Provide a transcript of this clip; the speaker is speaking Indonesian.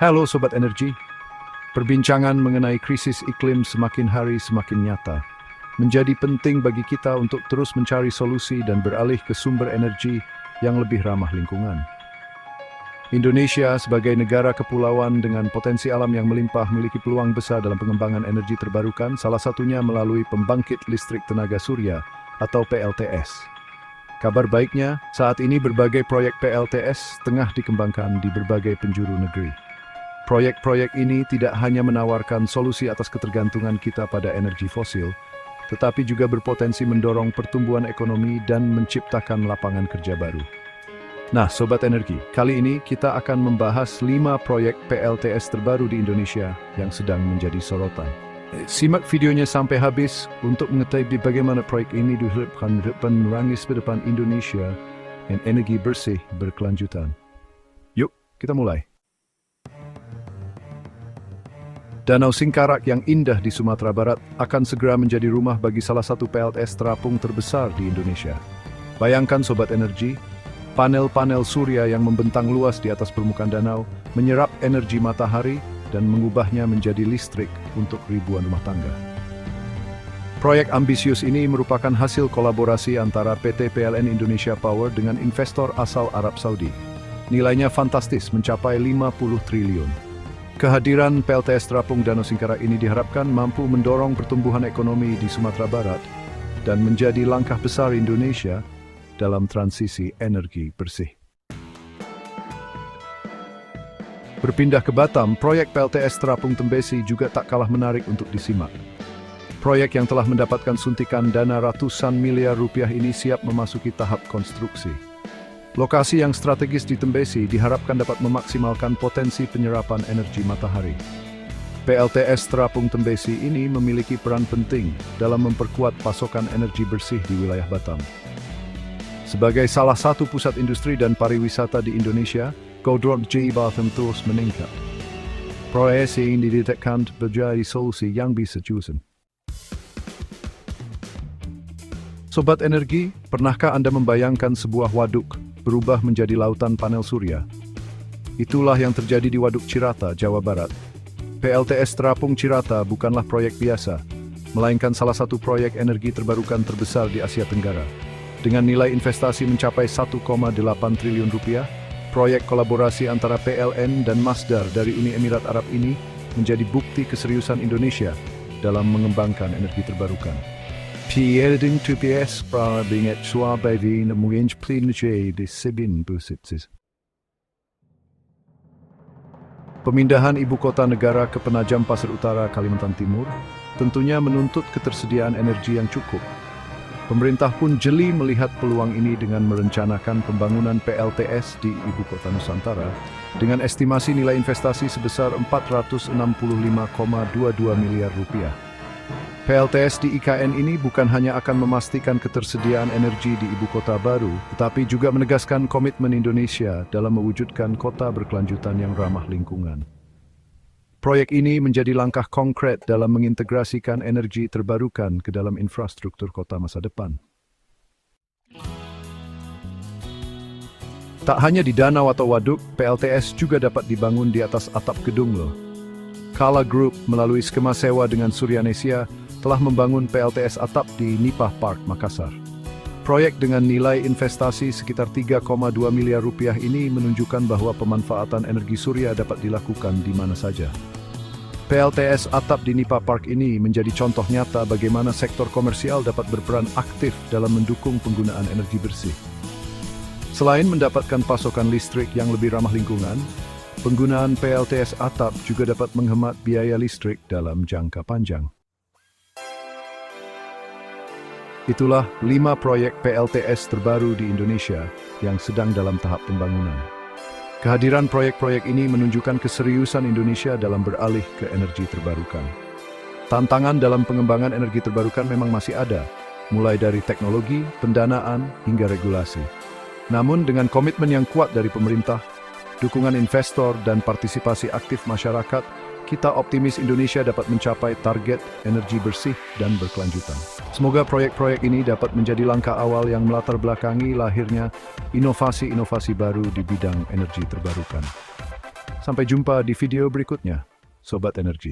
Halo Sobat Energi, perbincangan mengenai krisis iklim semakin hari semakin nyata. Menjadi penting bagi kita untuk terus mencari solusi dan beralih ke sumber energi yang lebih ramah lingkungan. Indonesia sebagai negara kepulauan dengan potensi alam yang melimpah memiliki peluang besar dalam pengembangan energi terbarukan, salah satunya melalui pembangkit listrik tenaga surya atau PLTS. Kabar baiknya, saat ini berbagai proyek PLTS tengah dikembangkan di berbagai penjuru negeri. Proyek-proyek ini tidak hanya menawarkan solusi atas ketergantungan kita pada energi fosil, tetapi juga berpotensi mendorong pertumbuhan ekonomi dan menciptakan lapangan kerja baru. Nah, Sobat Energi, kali ini kita akan membahas 5 proyek PLTS terbaru di Indonesia yang sedang menjadi sorotan. Simak videonya sampai habis untuk mengetahui bagaimana proyek ini diharapkan menerangi masa depan Indonesia dan energi bersih berkelanjutan. Yuk, kita mulai. Danau Singkarak yang indah di Sumatera Barat akan segera menjadi rumah bagi salah satu PLTS terapung terbesar di Indonesia. Bayangkan Sobat Energi, panel-panel surya yang membentang luas di atas permukaan danau menyerap energi matahari dan mengubahnya menjadi listrik untuk ribuan rumah tangga. Proyek ambisius ini merupakan hasil kolaborasi antara PT PLN Indonesia Power dengan investor asal Arab Saudi. Nilainya fantastis, mencapai 50 triliun. Kehadiran PLTS terapung Danau Singkarak ini diharapkan mampu mendorong pertumbuhan ekonomi di Sumatera Barat dan menjadi langkah besar Indonesia dalam transisi energi bersih. Berpindah ke Batam, proyek PLTS terapung Tembesi juga tak kalah menarik untuk disimak. Proyek yang telah mendapatkan suntikan dana ratusan miliar rupiah ini siap memasuki tahap konstruksi. Lokasi yang strategis di Tembesi diharapkan dapat memaksimalkan potensi penyerapan energi matahari. PLTS terapung Tembesi ini memiliki peran penting dalam memperkuat pasokan energi bersih di wilayah Batam. Sebagai salah satu pusat industri dan pariwisata di Indonesia, Kodratji Batam terus meningkat. Proyek ini didetekan menjadi solusi yang bisa diusun. Sobat Energi, pernahkah Anda membayangkan sebuah waduk berubah menjadi lautan panel surya? Itulah yang terjadi di Waduk Cirata, Jawa Barat. PLTS terapung Cirata bukanlah proyek biasa, melainkan salah satu proyek energi terbarukan terbesar di Asia Tenggara. Dengan nilai investasi mencapai 1,8 triliun rupiah, proyek kolaborasi antara PLN dan Masdar dari Uni Emirat Arab ini menjadi bukti keseriusan Indonesia dalam mengembangkan energi terbarukan. Pierding TPS binget suabavi namuinj plinje di sebin busitsis. Pemindahan ibu kota negara ke Penajam Pasir Utara, Kalimantan Timur tentunya menuntut ketersediaan energi yang cukup. Pemerintah pun jeli melihat peluang ini dengan merencanakan pembangunan PLTS di ibu kota Nusantara dengan estimasi nilai investasi sebesar 465,22 miliar rupiah. PLTS di IKN ini bukan hanya akan memastikan ketersediaan energi di ibu kota baru, tetapi juga menegaskan komitmen Indonesia dalam mewujudkan kota berkelanjutan yang ramah lingkungan. Proyek ini menjadi langkah konkret dalam mengintegrasikan energi terbarukan ke dalam infrastruktur kota masa depan. Tak hanya di danau atau waduk, PLTS juga dapat dibangun di atas atap gedung loh. Kala Group melalui skema sewa dengan Suryanesia telah membangun PLTS atap di Nipah Park, Makassar. Proyek dengan nilai investasi sekitar 3,2 miliar rupiah ini menunjukkan bahwa pemanfaatan energi surya dapat dilakukan di mana saja. PLTS atap di Nipah Park ini menjadi contoh nyata bagaimana sektor komersial dapat berperan aktif dalam mendukung penggunaan energi bersih. Selain mendapatkan pasokan listrik yang lebih ramah lingkungan, penggunaan PLTS atap juga dapat menghemat biaya listrik dalam jangka panjang. Itulah 5 proyek PLTS terbaru di Indonesia yang sedang dalam tahap pembangunan. Kehadiran proyek-proyek ini menunjukkan keseriusan Indonesia dalam beralih ke energi terbarukan. Tantangan dalam pengembangan energi terbarukan memang masih ada, mulai dari teknologi, pendanaan, hingga regulasi. Namun dengan komitmen yang kuat dari pemerintah, dukungan investor, dan partisipasi aktif masyarakat, kita optimis Indonesia dapat mencapai target energi bersih dan berkelanjutan. Semoga proyek-proyek ini dapat menjadi langkah awal yang melatar belakangi lahirnya inovasi-inovasi baru di bidang energi terbarukan. Sampai jumpa di video berikutnya, Sobat Energi.